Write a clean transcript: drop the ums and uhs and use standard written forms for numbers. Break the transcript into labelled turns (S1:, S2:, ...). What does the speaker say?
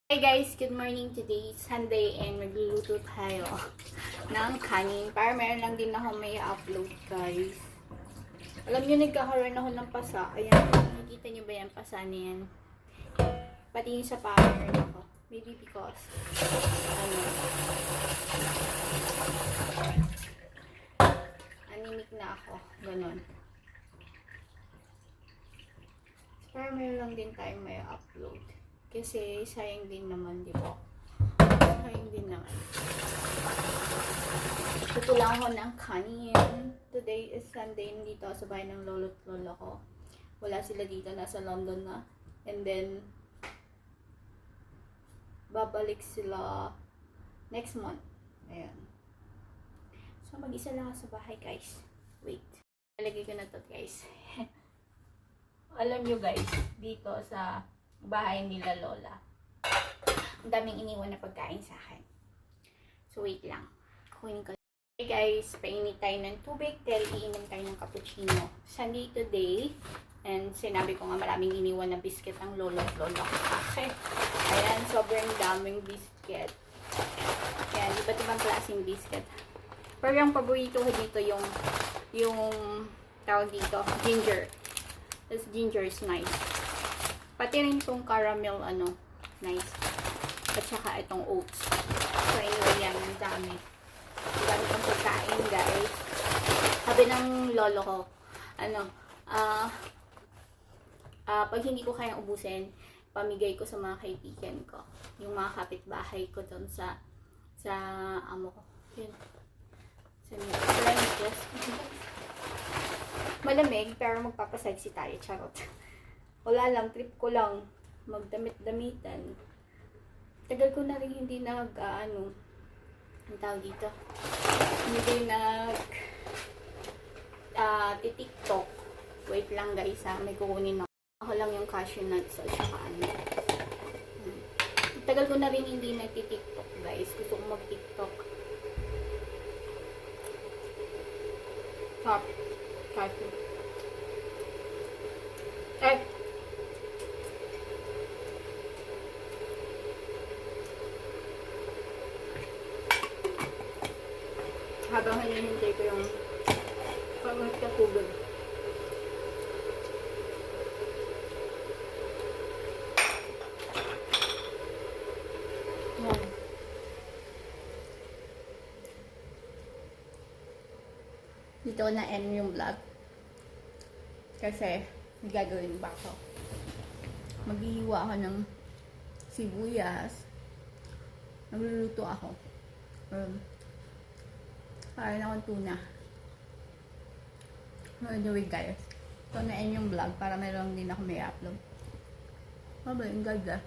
S1: Hi guys, good morning. Today is Sunday and magluluto tayo ng kanin para meron lang din ako may upload guys. Alam nyo, nagkakaroon ako ng pasa. Ayan, nakikita nyo ba yan? Pasa na yan. Pati yung sa paa meron ako. Maybe because anemic na ako. Ganon. So, para meron lang din tayo may upload. Kasi sayang din naman, di ba? Sayang din naman. Ito lang ako ng kanin. Today is Sunday. Nandito ako sa bahay ng lolo at lola ko. Wala sila dito. Nasa London na. And then, babalik sila next month. Ayan. So, mag-isa lang ako sa bahay, guys. Wait. Nalagay ko na to, guys. Alam nyo, guys, dito sa bahay nila lola, ang daming iniwan na pagkain sa akin. So wait lang, kunin ko. Hey guys, painit tayo ng tubig dahil iinom tayo ng cappuccino. Sunday today, and sinabi ko nga maraming iniwan na biscuit ang lolo at lola ko sa akin. Ayan, sobrang daming biscuit. Ayan, iba't ibang klaseng biscuit. Pero yung paborito ko dito yung tawag dito, ginger. This ginger is nice. Pati rin itong caramel, nice. At saka itong oats. So, anyway, yan. Ang dami. Ang dami itong pagkain, guys. Sabi ng lolo ko, pag hindi ko kayang ubusin, pamigay ko sa mga kaibigan ko. Yung mga kapitbahay ko doon sa amo ko. Yun. Malamig, pero magpapasexy tayo. Charot. Wala lang, trip ko lang magdamit-damitan. Tagal ko na rin hindi ang tawag dito, hindi TikTok. Wait lang guys may kukunin ako lang yung cashew nuts at saka Tagal ko na rin hindi nagti-TikTok guys. Gusto ko mag-TikTok. Top. Cashew. Habang hinihintay ko yung pagkatubig. Yan. Dito ko na end yung vlog. Kasi gagawin ba ako? Maghihiwa ako ng sibuyas. Nagluluto ako. Parang akong tuna. Anyway guys, ito na end yung vlog para meron din ako may upload. Ang ganda.